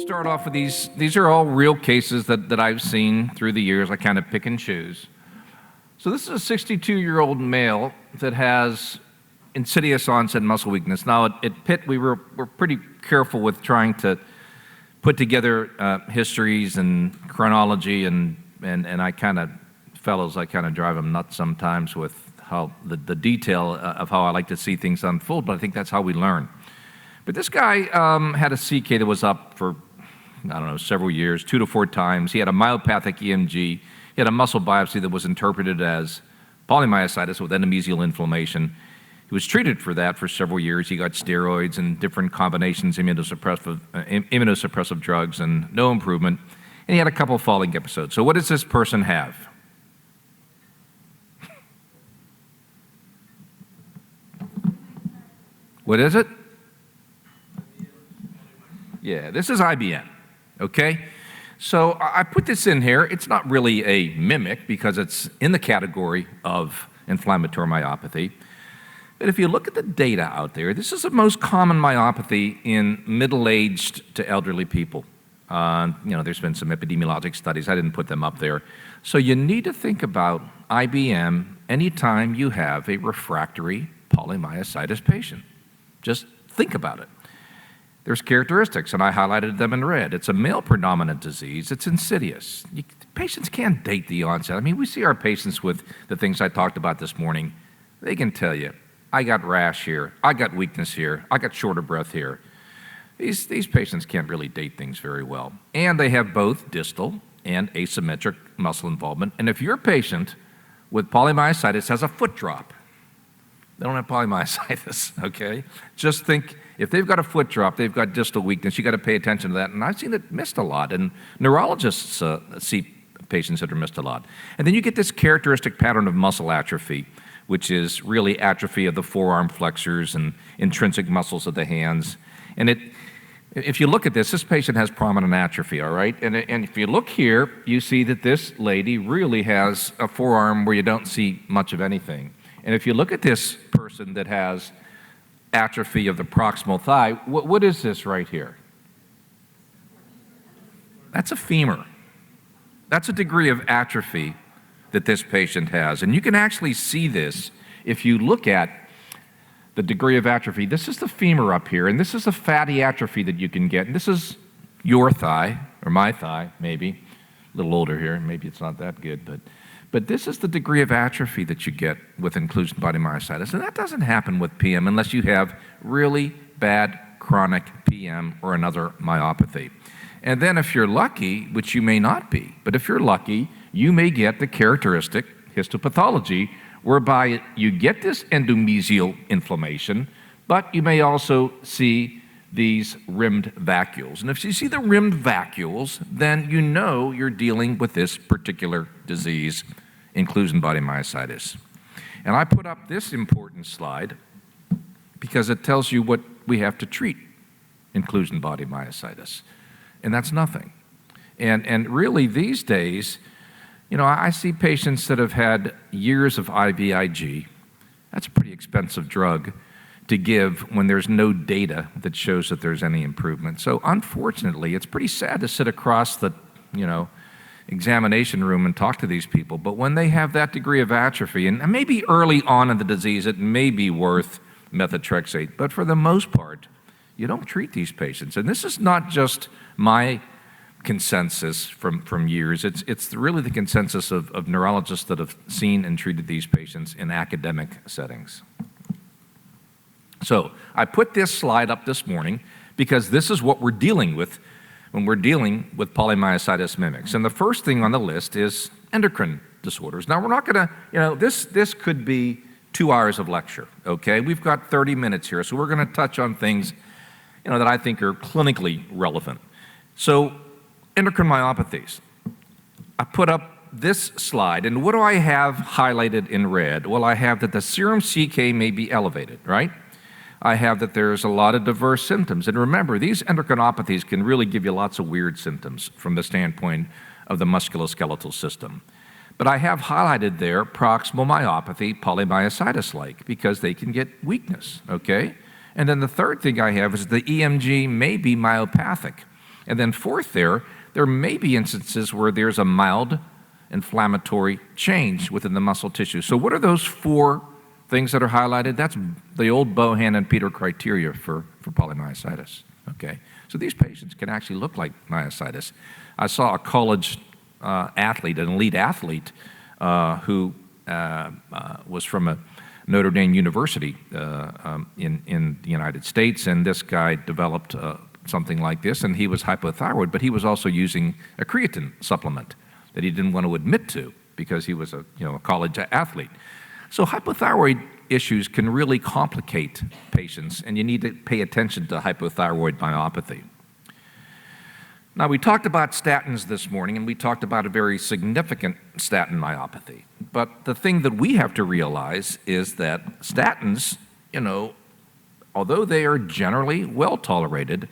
Start off with these. These are all real cases that I've seen through the years. I kind of pick and choose. So this is a 62-year-old male that has insidious onset muscle weakness. Now at Pitt, we're pretty careful with trying to put together histories and chronology, and I kind of, fellows, I kind of drive them nuts sometimes with how the detail of how I like to see things unfold, but I think that's how we learn. But this guy had a CK that was up for, I don't know, several years, 2 to 4 times. He had a myopathic EMG. He had a muscle biopsy that was interpreted as polymyositis with endomysial inflammation. He was treated for that for several years. He got steroids and different combinations, immunosuppressive drugs, and no improvement. And he had a couple of falling episodes. So what does this person have? What is it? Yeah, this is IBM, okay? So I put this in here. It's not really a mimic because it's in the category of inflammatory myopathy. But if you look at the data out there, this is the most common myopathy in middle-aged to elderly people. There's been some epidemiologic studies. I didn't put them up there. So you need to think about IBM anytime you have a refractory polymyositis patient. Just think about it. There's characteristics, and I highlighted them in red. It's a male-predominant disease. It's insidious. Patients can't date the onset. I mean, we see our patients with the things I talked about this morning. They can tell you, I got rash here, I got weakness here, I got shorter breath here. These patients can't really date things very well. And they have both distal and asymmetric muscle involvement. And if your patient with polymyositis has a foot drop, they don't have polymyositis, okay? Just think, if they've got a foot drop, they've got distal weakness, you got to pay attention to that. And I've seen it missed a lot, and neurologists see patients that are missed a lot. And then you get this characteristic pattern of muscle atrophy, which is really atrophy of the forearm flexors and intrinsic muscles of the hands. And if you look at this patient has prominent atrophy, all right? And if you look here, you see that this lady really has a forearm where you don't see much of anything. And if you look at this person that has atrophy of the proximal thigh, what is this right here? That's a femur. That's a degree of atrophy that this patient has. And you can actually see this if you look at the degree of atrophy. This is the femur up here, and this is a fatty atrophy that you can get. And this is your thigh, or my thigh, maybe. A little older here, maybe it's not that good, but this is the degree of atrophy that you get with inclusion body myositis. And that doesn't happen with PM unless you have really bad chronic PM or another myopathy. And then if you're lucky, which you may not be, but if you're lucky, you may get the characteristic histopathology whereby you get this endomysial inflammation, but you may also see these rimmed vacuoles. And if you see the rimmed vacuoles, then you know you're dealing with this particular disease, inclusion body myositis. And I put up this important slide because it tells you what we have to treat inclusion body myositis. And that's nothing. And really these days, I see patients that have had years of IVIG. That's a pretty expensive drug to give when there's no data that shows that there's any improvement. So unfortunately, it's pretty sad to sit across the, examination room and talk to these people, but when they have that degree of atrophy, and maybe early on in the disease, it may be worth methotrexate, but for the most part, you don't treat these patients. And this is not just my consensus from years. It's really the consensus of neurologists that have seen and treated these patients in academic settings. So I put this slide up this morning because this is what we're dealing with when we're dealing with polymyositis mimics. And the first thing on the list is endocrine disorders. Now we're not gonna, this could be 2 hours of lecture, okay? We've got 30 minutes here, so we're gonna touch on things, that I think are clinically relevant. So endocrine myopathies. I put up this slide, and what do I have highlighted in red? Well, I have that the serum CK may be elevated, right? I have that there's a lot of diverse symptoms. And remember, these endocrinopathies can really give you lots of weird symptoms from the standpoint of the musculoskeletal system. But I have highlighted there proximal myopathy, polymyositis-like, because they can get weakness, okay? And then the third thing I have is the EMG may be myopathic. And then fourth there may be instances where there's a mild inflammatory change within the muscle tissue. So what are those four things that are highlighted? That's the old Bohan and Peter criteria for polymyositis, okay? So these patients can actually look like myositis. I saw a college athlete, an elite athlete, who was from a Notre Dame University in the United States, and this guy developed something like this, and he was hypothyroid, but he was also using a creatine supplement that he didn't want to admit to because he was a college athlete. So hypothyroid issues can really complicate patients, and you need to pay attention to hypothyroid myopathy. Now, we talked about statins this morning, and we talked about a very significant statin myopathy. But the thing that we have to realize is that statins, although they are generally well tolerated,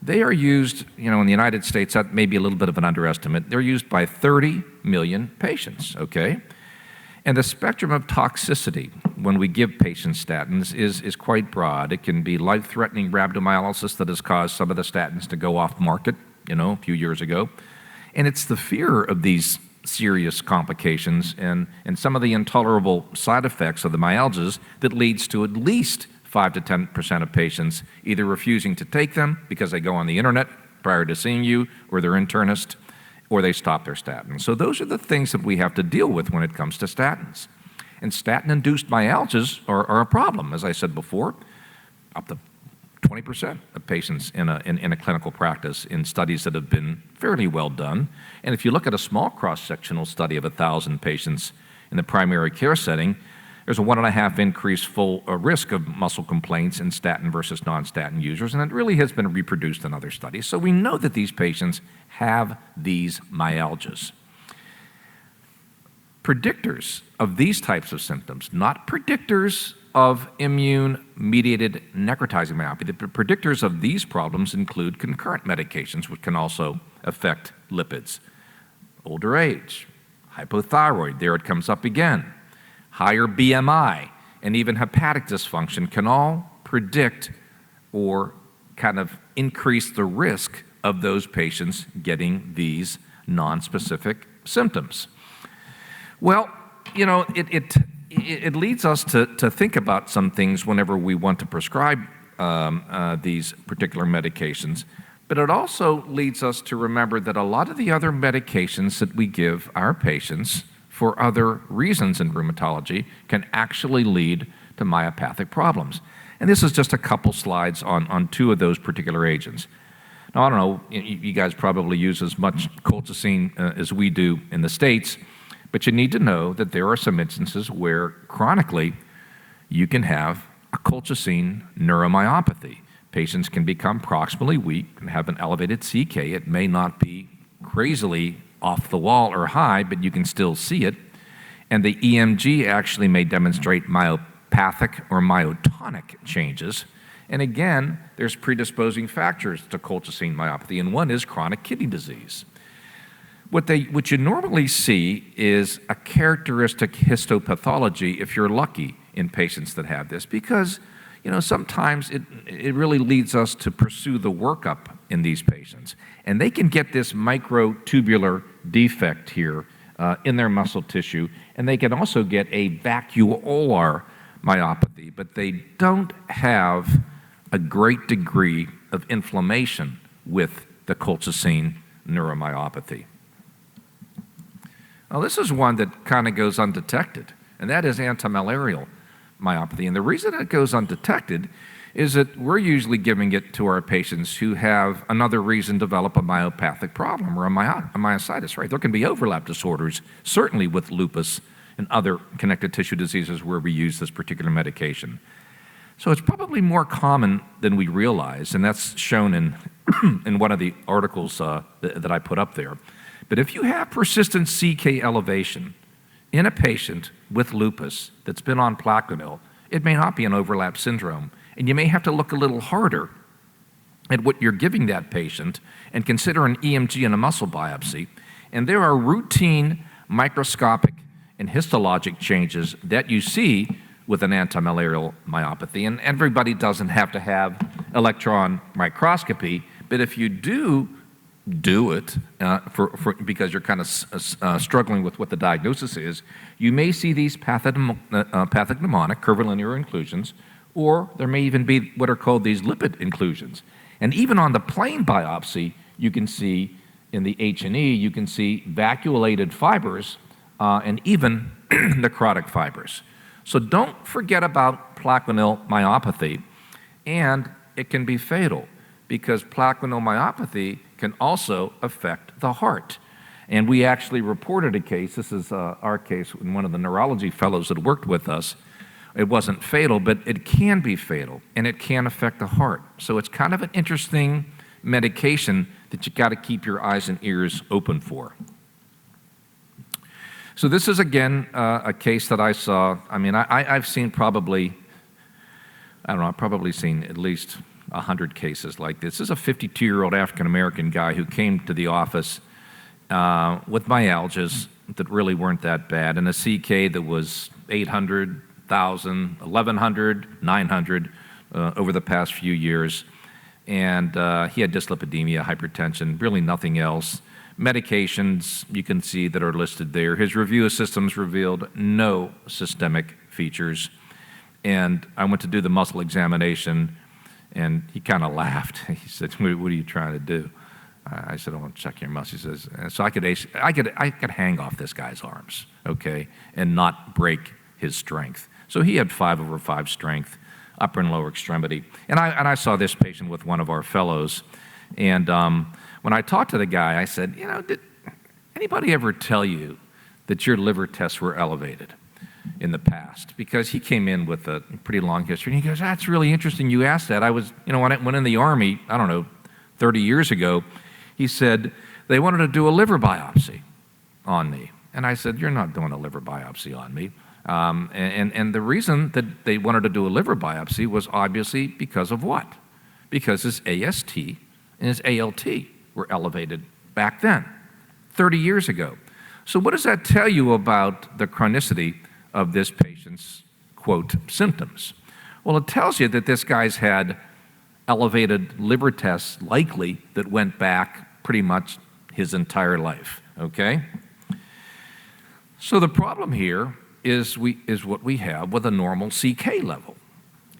they are used, in the United States, that may be a little bit of an underestimate, they're used by 30 million patients, okay? And the spectrum of toxicity when we give patients statins is quite broad. It can be life-threatening rhabdomyolysis that has caused some of the statins to go off market, a few years ago. And it's the fear of these serious complications and some of the intolerable side effects of the myalgias that leads to at least 5 to 10% of patients either refusing to take them because they go on the internet prior to seeing you, or their internist, or they stop their statins. So those are the things that we have to deal with when it comes to statins. And statin-induced myalgias are a problem, as I said before, up to 20% of patients in a clinical practice in studies that have been fairly well done. And if you look at a small cross-sectional study of 1,000 patients in the primary care setting, there's a 1.5 increase full risk of muscle complaints in statin versus non-statin users, and it really has been reproduced in other studies. So we know that these patients have these myalgias. Predictors of these types of symptoms, not predictors of immune-mediated necrotizing myopathy, but predictors of these problems include concurrent medications, which can also affect lipids. Older age, hypothyroid, there it comes up again. Higher BMI, and even hepatic dysfunction can all predict or kind of increase the risk of those patients getting these nonspecific symptoms. Well, it leads us to think about some things whenever we want to prescribe these particular medications, but it also leads us to remember that a lot of the other medications that we give our patients for other reasons in rheumatology can actually lead to myopathic problems. And this is just a couple slides on two of those particular agents. Now, I don't know, you guys probably use as much colchicine as we do in the States, but you need to know that there are some instances where chronically you can have a colchicine neuromyopathy. Patients can become proximally weak and have an elevated CK. It may not be crazily off the wall or high, but you can still see it. And the EMG actually may demonstrate myopathic or myotonic changes. And again, there's predisposing factors to colchicine myopathy, and one is chronic kidney disease. What you normally see is a characteristic histopathology, if you're lucky, in patients that have this, because sometimes it really leads us to pursue the workup in these patients. And they can get this microtubular defect here in their muscle tissue, and they can also get a vacuolar myopathy, but they don't have a great degree of inflammation with the colchicine neuromyopathy. Now, this is one that kind of goes undetected, and that is antimalarial myopathy. And the reason it goes undetected is that we're usually giving it to our patients who have another reason to develop a myopathic problem or a myositis, right? There can be overlap disorders, certainly with lupus and other connective tissue diseases where we use this particular medication. So it's probably more common than we realize, and that's shown in one of the articles that I put up there. But if you have persistent CK elevation in a patient with lupus that's been on Plaquenil, it may not be an overlap syndrome, and you may have to look a little harder at what you're giving that patient and consider an EMG and a muscle biopsy. And there are routine microscopic and histologic changes that you see with an antimalarial myopathy. And everybody doesn't have to have electron microscopy, but if you do do it because you're kind of struggling with what the diagnosis is, you may see these pathognomonic curvilinear inclusions, or there may even be what are called these lipid inclusions. And even on the plain biopsy, you can see in the H&E, you can see vacuolated fibers and even necrotic fibers. So don't forget about plaquenil myopathy, and it can be fatal because plaquenil myopathy can also affect the heart. And we actually reported a case, this is our case, in one of the neurology fellows that worked with us. It wasn't fatal, but it can be fatal, and it can affect the heart. So it's kind of an interesting medication that you got to keep your eyes and ears open for. So this is, again, a case that I saw. I mean, I've seen probably, I don't know, I've probably seen at least 100 cases like this. This is a 52-year-old African-American guy who came to the office with myalgias that really weren't that bad, and a CK that was 800, 1,000, 1,100, 900 over the past few years. And he had dyslipidemia, hypertension, really nothing else. Medications, you can see that are listed there. His review of systems revealed no systemic features. And I went to do the muscle examination, and he kind of laughed. He said, "What are you trying to do?" I said, "I want to check your muscle." He says, "So I could hang off this guy's arms, okay, and not break his strength." So he had 5/5 strength, upper and lower extremity. And I saw this patient with one of our fellows. And when I talked to the guy, I said, did anybody ever tell you that your liver tests were elevated in the past? Because he came in with a pretty long history. And he goes, "That's really interesting you asked that. I was, when I went in the Army, I don't know, 30 years ago," he said, "they wanted to do a liver biopsy on me." And I said, "You're not doing a liver biopsy on me." And the reason that they wanted to do a liver biopsy was obviously because of what? Because his AST and his ALT were elevated back then, 30 years ago. So what does that tell you about the chronicity of this patient's, quote, symptoms? Well, it tells you that this guy's had elevated liver tests likely that went back pretty much his entire life, okay? So the problem here is what we have with a normal CK level.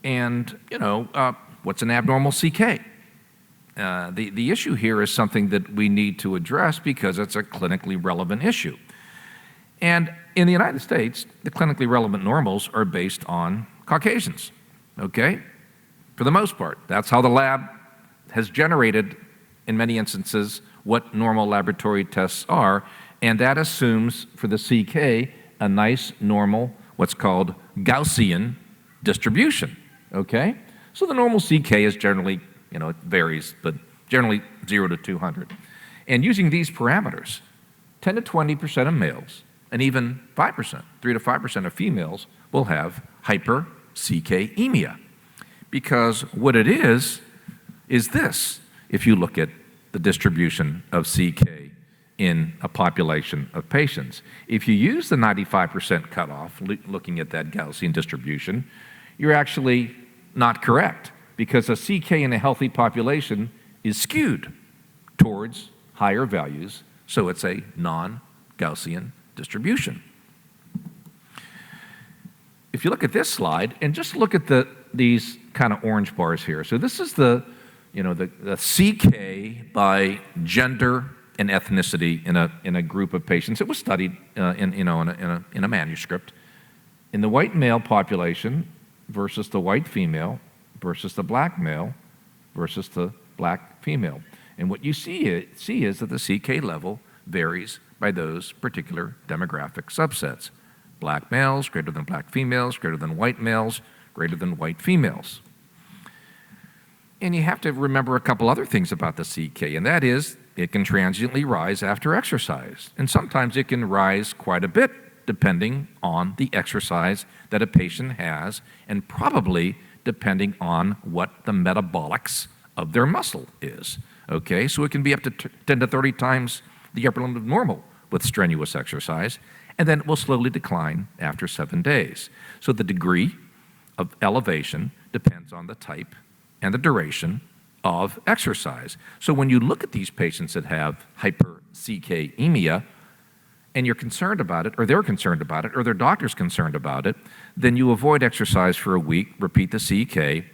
And, what's an abnormal CK? The issue here is something that we need to address because it's a clinically relevant issue. And in the United States, the clinically relevant normals are based on Caucasians, okay? For the most part. That's how the lab has generated, in many instances, what normal laboratory tests are, and that assumes for the CK a nice, normal, what's called Gaussian distribution, okay? So the normal CK is generally, it varies, but generally 0 to 200. And using these parameters, 10 to 20% of males, and even 5%, 3 to 5% of females will have hyper-CKemia. Because what it is this, if you look at the distribution of CK in a population of patients. If you use the 95% cutoff, looking at that Gaussian distribution, you're actually not correct because a CK in a healthy population is skewed towards higher values, so it's a non-Gaussian distribution. If you look at this slide, and just look at these kind of orange bars here. So this is the CK by gender and ethnicity in a group of patients. It was studied in a manuscript. In the white male population versus the white female versus the black male versus the black female. And what you see is that the CK level varies by those particular demographic subsets. Black males greater than black females, greater than white males, greater than white females. And you have to remember a couple other things about the CK, and that is it can transiently rise after exercise. And sometimes it can rise quite a bit depending on the exercise that a patient has and probably depending on what the metabolics of their muscle is. Okay, so it can be up to 10 to 30 times the upper limit of normal with strenuous exercise, and then it will slowly decline after 7 days. So the degree of elevation depends on the type and the duration of exercise. So when you look at these patients that have hyper-CKemia, and you're concerned about it, or they're concerned about it, or their doctor's concerned about it, then you avoid exercise for a week, repeat the CK,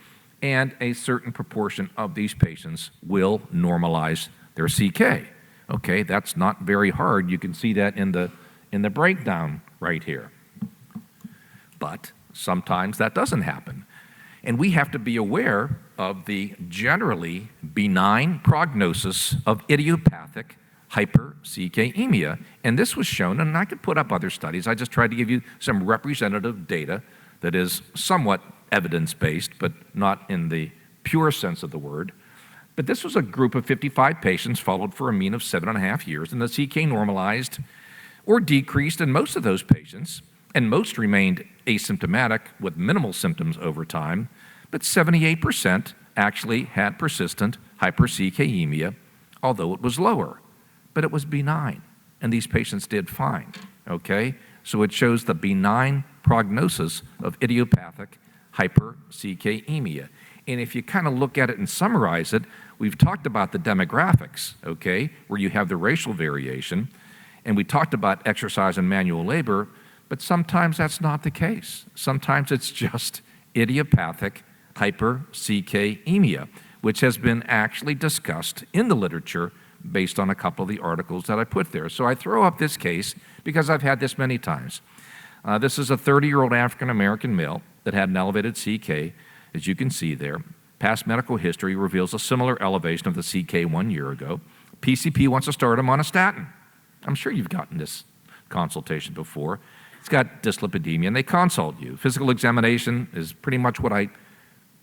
and a certain proportion of these patients will normalize their CK. Okay, that's not very hard. You can see that in the breakdown right here. But sometimes that doesn't happen. And we have to be aware of the generally benign prognosis of idiopathic hyper-CKemia. And this was shown, and I could put up other studies. I just tried to give you some representative data that is somewhat evidence-based, but not in the pure sense of the word. But this was a group of 55 patients followed for a mean of 7.5 years, and the CK normalized or decreased in most of those patients, and most remained asymptomatic with minimal symptoms over time, but 78% actually had persistent hyper-CKemia, although it was lower. But it was benign, and these patients did fine, okay? So it shows the benign prognosis of idiopathic hyper-CKemia. And if you kind of look at it and summarize it, we've talked about the demographics, okay, where you have the racial variation, and we talked about exercise and manual labor, but sometimes that's not the case. Sometimes it's just idiopathic hyper-CKemia, which has been actually discussed in the literature based on a couple of the articles that I put there. So I throw up this case because I've had this many times. This is a 30-year-old African-American male that had an elevated CK, as you can see there. Past medical history reveals a similar elevation of the CK 1 year ago. PCP wants to start him on a statin. I'm sure you've gotten this consultation before. He's got dyslipidemia, and they consult you. Physical examination is pretty much what I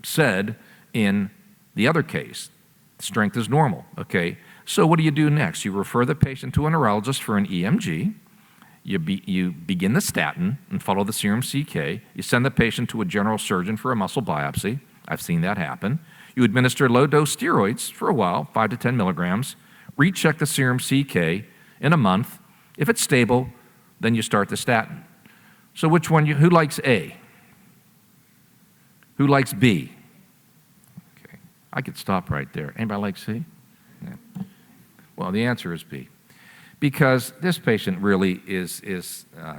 said in the other case. Strength is normal, okay? So what do you do next? You refer the patient to a neurologist for an EMG. You begin the statin and follow the serum CK. You send the patient to a general surgeon for a muscle biopsy. I've seen that happen. You administer low-dose steroids for a while, 5 to 10 milligrams. Recheck the serum CK in a month. If it's stable, then you start the statin. So which one, who likes A? Who likes B? Okay, I could stop right there. Anybody like C? Yeah. Well, the answer is B, because this patient really is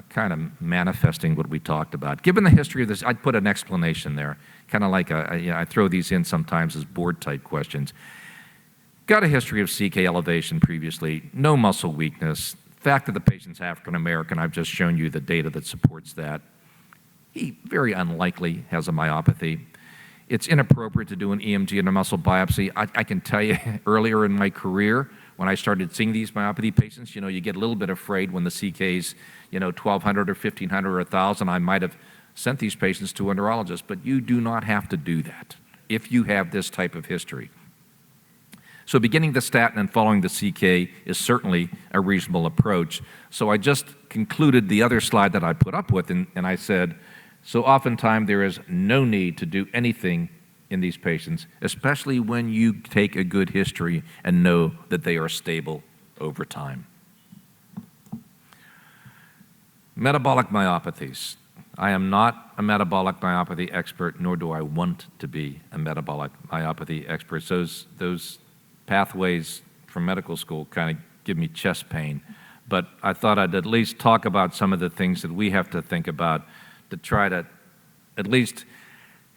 kind of manifesting what we talked about. Given the history of this, I'd put an explanation there, kind of like I throw these in sometimes as board-type questions. Got a history of CK elevation previously, no muscle weakness. Fact that the patient's African-American, I've just shown you the data that supports that. He very unlikely has a myopathy. It's inappropriate to do an EMG and a muscle biopsy. I can tell you earlier in my career, when I started seeing these myopathy patients, you get a little bit afraid when the CK's, 1,200 or 1,500 or 1,000. I might have sent these patients to a neurologist, but you do not have to do that if you have this type of history. So beginning the statin and following the CK is certainly a reasonable approach. So I just concluded the other slide that I put up with, and I said, so oftentimes there is no need to do anything in these patients, especially when you take a good history and know that they are stable over time. Metabolic myopathies. I am not a metabolic myopathy expert, nor do I want to be a metabolic myopathy expert. Those pathways from medical school kind of give me chest pain, but I thought I'd at least talk about some of the things that we have to think about to try to at least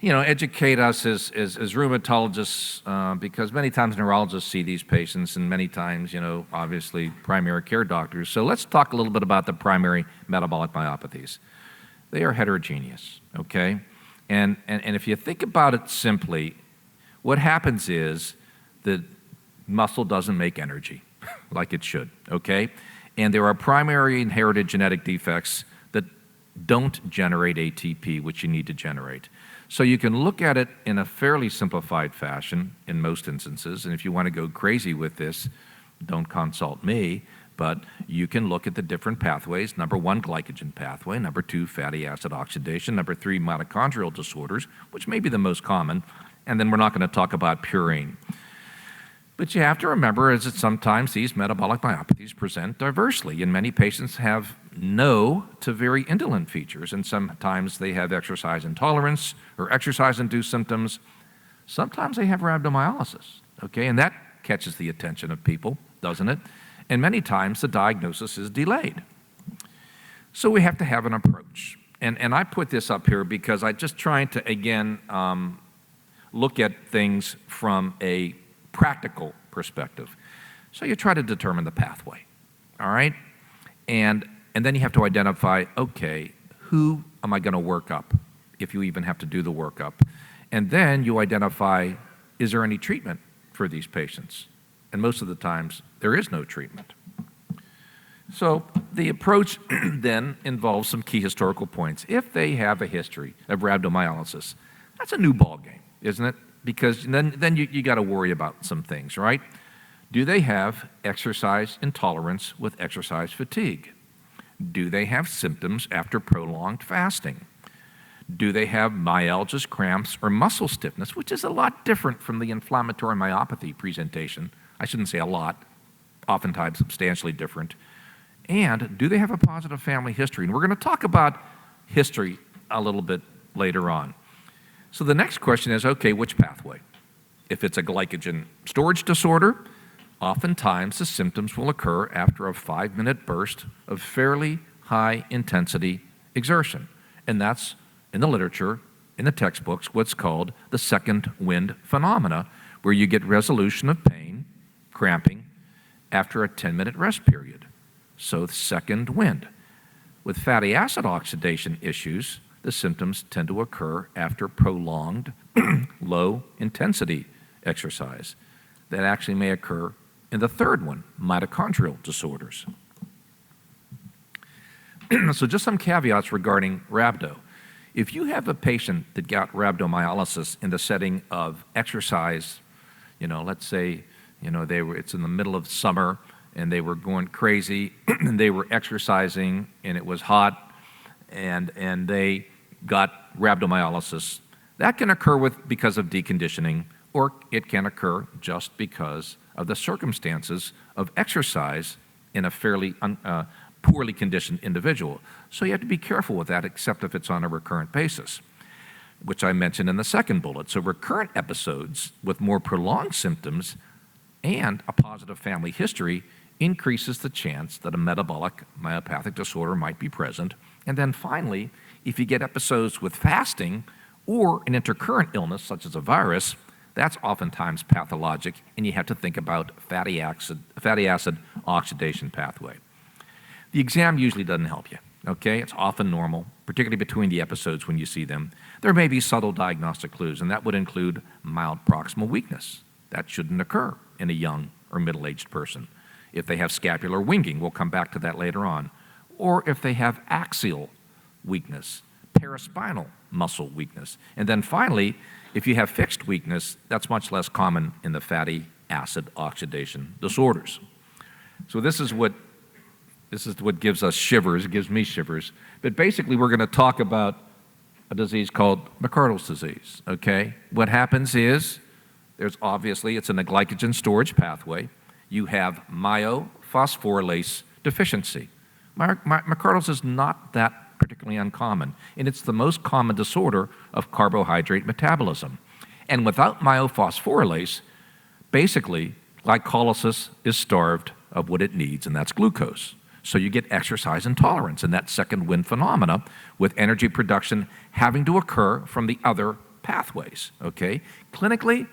educate us as rheumatologists, because many times neurologists see these patients, and many times, obviously primary care doctors. So let's talk a little bit about the primary metabolic myopathies. They are heterogeneous, okay? And if you think about it simply, what happens is that muscle doesn't make energy like it should, okay? And there are primary inherited genetic defects that don't generate ATP, which you need to generate. So you can look at it in a fairly simplified fashion in most instances, and if you want to go crazy with this, don't consult me, but you can look at the different pathways. Number 1, glycogen pathway. Number 2, fatty acid oxidation. Number 3, mitochondrial disorders, which may be the most common, and then we're not going to talk about purine. But you have to remember is that sometimes these metabolic myopathies present diversely, and many patients have no to very indolent features, and sometimes they have exercise intolerance or exercise-induced symptoms. Sometimes they have rhabdomyolysis. okay? And that catches the attention of people, doesn't it? And many times the diagnosis is delayed. So we have to have an approach. And I put this up here because I'm just trying to, again, look at things from a practical perspective. So you try to determine the pathway, all right? And then you have to identify, okay, who am I going to work up, if you even have to do the workup? And then you identify, is there any treatment for these patients? And most of the times, there is no treatment. So the approach then involves some key historical points. If they have a history of rhabdomyolysis, that's a new ballgame, isn't it? Because then you got to worry about some things, right? Do they have exercise intolerance with exercise fatigue? Do they have symptoms after prolonged fasting? Do they have myalgias, cramps, or muscle stiffness, which is a lot different from the inflammatory myopathy presentation. I shouldn't say a lot, oftentimes substantially different. And do they have a positive family history? And we're going to talk about history a little bit later on. So the next question is, okay, which pathway? If it's a glycogen storage disorder, oftentimes the symptoms will occur after a 5-minute burst of fairly high intensity exertion. And that's, in the literature, in the textbooks, what's called the second wind phenomena, where you get resolution of pain, cramping, after a 10-minute rest period. So second wind. With fatty acid oxidation issues, the symptoms tend to occur after prolonged low intensity exercise. That actually may occur in the third one, mitochondrial disorders. So just some caveats regarding rhabdo. If you have a patient that got rhabdomyolysis in the setting of exercise, let's say, it's in the middle of summer and they were going crazy and they were exercising and it was hot and they got rhabdomyolysis, that can occur because of deconditioning, or it can occur just because of the circumstances of exercise in a fairly poorly conditioned individual. So you have to be careful with that, except if it's on a recurrent basis, which I mentioned in the second bullet. So recurrent episodes with more prolonged symptoms and a positive family history increases the chance that a metabolic myopathic disorder might be present. And then finally, if you get episodes with fasting or an intercurrent illness, such as a virus, that's oftentimes pathologic, and you have to think about fatty acid oxidation pathway. The exam usually doesn't help you, okay? It's often normal, particularly between the episodes when you see them. There may be subtle diagnostic clues, and that would include mild proximal weakness. That shouldn't occur in a young or middle-aged person. If they have scapular winging, we'll come back to that later on. Or if they have axial weakness, paraspinal muscle weakness. And then finally, if you have fixed weakness, that's much less common in the fatty acid oxidation disorders. So this is what gives us shivers, it gives me shivers. But basically, we're going to talk about a disease called McArdle's disease, okay? What happens is, it's in the glycogen storage pathway. You have myophosphorylase deficiency. McArdle's is not that particularly uncommon, and it's the most common disorder of carbohydrate metabolism. And without myophosphorylase, basically, glycolysis is starved of what it needs, and that's glucose. So you get exercise intolerance and that second wind phenomena, with energy production having to occur from the other pathways, okay? Clinically,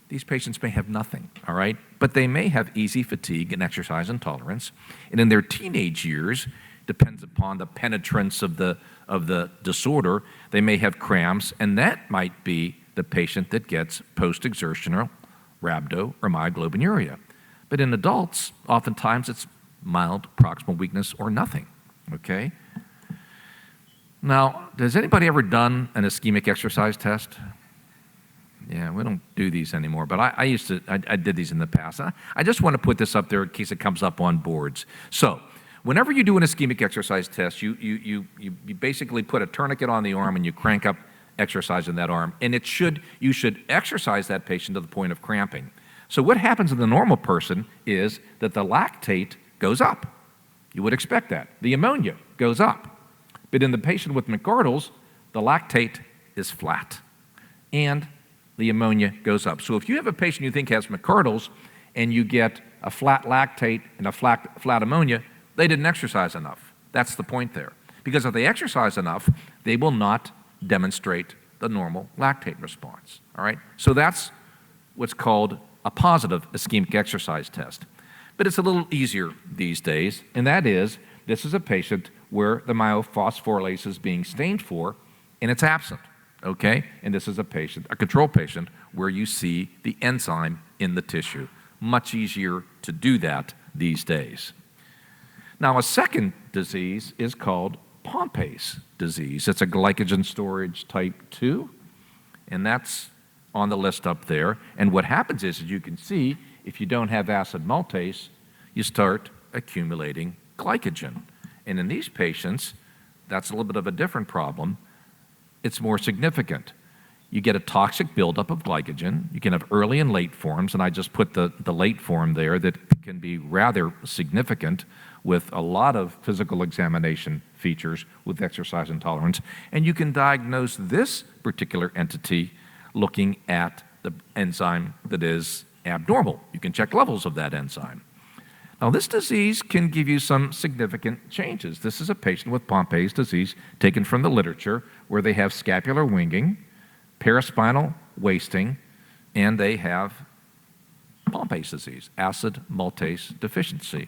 these patients may have nothing, all right? But they may have easy fatigue and exercise intolerance. And in their teenage years, depends upon the penetrance of the disorder, they may have cramps, and that might be the patient that gets post-exertional rhabdo or myoglobinuria. But in adults, oftentimes it's mild proximal weakness or nothing, okay? Now, has anybody ever done an ischemic exercise test? Yeah, we don't do these anymore, but I did these in the past. I just want to put this up there in case it comes up on boards. So, whenever you do an ischemic exercise test, you basically put a tourniquet on the arm and you crank up exercise in that arm, and you should exercise that patient to the point of cramping. So what happens in the normal person is that the lactate goes up. You would expect that. The ammonia goes up. But in the patient with McArdle's, the lactate is flat. And the ammonia goes up. So if you have a patient you think has McArdles and you get a flat lactate and a flat ammonia, they didn't exercise enough. That's the point there. Because if they exercise enough, they will not demonstrate the normal lactate response, all right? So that's what's called a positive ischemic exercise test. But it's a little easier these days, and that is, this is a patient where the myophosphorylase is being stained for, and it's absent, okay? And this is a patient, a control patient, where you see the enzyme in the tissue. Much easier to do that these days. Now, a second disease is called Pompei's disease. It's a glycogen storage type 2, and that's on the list up there. And what happens is, as you can see, if you don't have acid maltase, you start accumulating glycogen. And in these patients, that's a little bit of a different problem. It's more significant. You get a toxic buildup of glycogen. You can have early and late forms, and I just put the late form there that can be rather significant with a lot of physical examination features with exercise intolerance. And you can diagnose this particular entity looking at the enzyme that is abnormal. You can check levels of that enzyme. Now, this disease can give you some significant changes. This is a patient with Pompei's disease taken from the literature where they have scapular winging, paraspinal wasting, and they have Pompei's disease, acid maltase deficiency.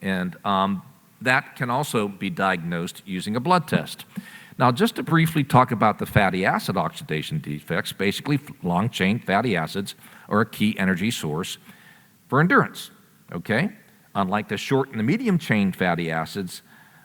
And that can also be diagnosed using a blood test. Now, just to briefly talk about the fatty acid oxidation defects, basically long-chain fatty acids are a key energy source for endurance, okay? Unlike the short and the medium-chain fatty acids,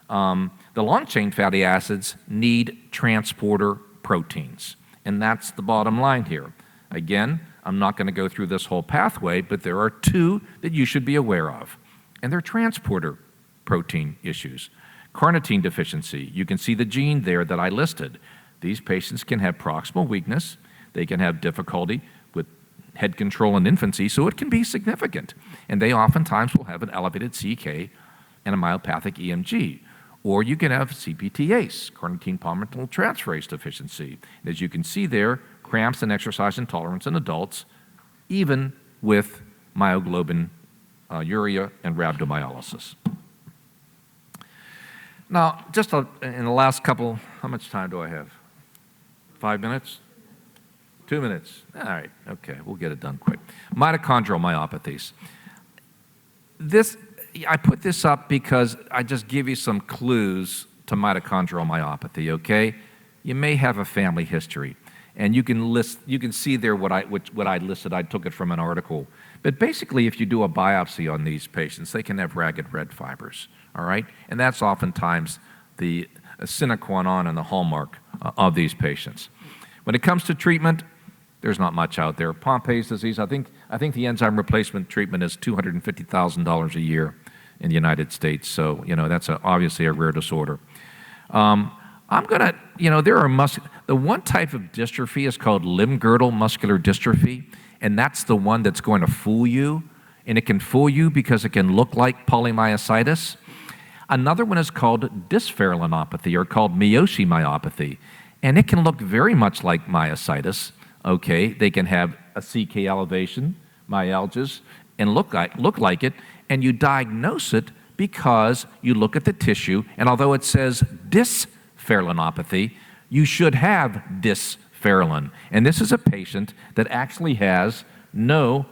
the long-chain fatty acids need transporter proteins, and that's the bottom line here. Again, I'm not going to go through this whole pathway, but there are two that you should be aware of, and they're transporter protein issues. Carnitine deficiency, you can see the gene there that I listed. These patients can have proximal weakness, they can have difficulty with head control in infancy, so it can be significant. And they oftentimes will have an elevated CK and a myopathic EMG. Or you can have CPTase, carnitine palmitoyl transferase deficiency. As you can see there, cramps and exercise intolerance in adults, even with myoglobin urea and rhabdomyolysis. Now, just in the last couple, how much time do I have? 5 minutes? 2 minutes? All right, okay, we'll get it done quick. Mitochondrial myopathies. I put this up because I just give you some clues to mitochondrial myopathy, okay? You may have a family history, and you can see there what I listed. I took it from an article. But basically, if you do a biopsy on these patients, they can have ragged red fibers, all right? And that's oftentimes the sine qua non and the hallmark of these patients. When it comes to treatment, there's not much out there. Pompei's disease, I think the enzyme replacement treatment is $250,000 a year in the United States. So, that's obviously a rare disorder. The one type of dystrophy is called limb-girdle muscular dystrophy, and that's the one that's going to fool you. And it can fool you because it can look like polymyositis. Another one is called dysferlinopathy, or called Mioshi myopathy. And it can look very much like myositis, okay? They can have a CK elevation, myalgias, and look like it, and you diagnose it because you look at the tissue, and although it says dysferlinopathy, you should have dysferlin. And this is a patient that actually has no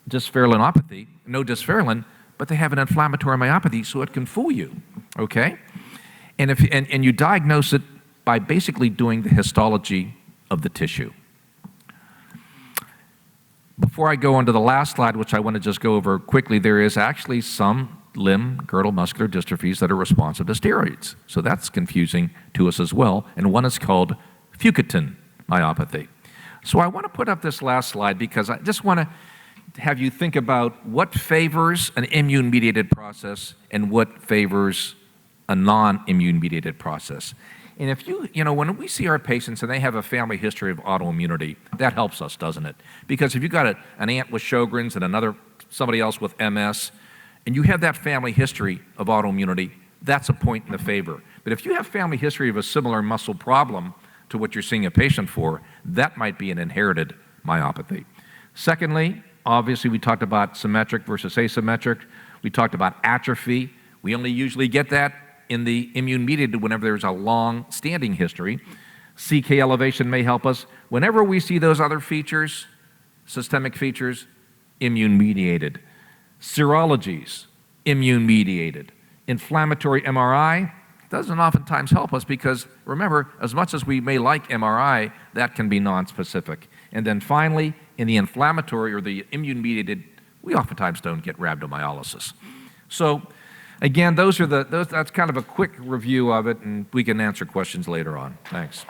dysferlinopathy, no dysferlin, but they have an inflammatory myopathy, so it can fool you, okay? And you diagnose it by basically doing the histology of the tissue. Before I go on to the last slide, which I want to just go over quickly, there is actually some limb-girdle muscular dystrophies that are responsive to steroids. So that's confusing to us as well. And one is called Fukutin myopathy. So I want to put up this last slide because I just want to have you think about what favors an immune-mediated process and what favors a non-immune-mediated process. And if when we see our patients and they have a family history of autoimmunity, that helps us, doesn't it? Because if you've got an aunt with Sjogren's and somebody else with MS, and you have that family history of autoimmunity, that's a point in the favor. But if you have family history of a similar muscle problem to what you're seeing a patient for, that might be an inherited myopathy. Secondly, obviously we talked about symmetric versus asymmetric. We talked about atrophy. We only usually get that in the immune-mediated whenever there's a long-standing history. CK elevation may help us. Whenever we see those other features, systemic features, immune-mediated. Serologies, immune-mediated. Inflammatory MRI doesn't oftentimes help us because, remember, as much as we may like MRI, that can be nonspecific. And then finally, in the inflammatory or the immune-mediated, we oftentimes don't get rhabdomyolysis. So again, that's kind of a quick review of it, and we can answer questions later on. Thanks.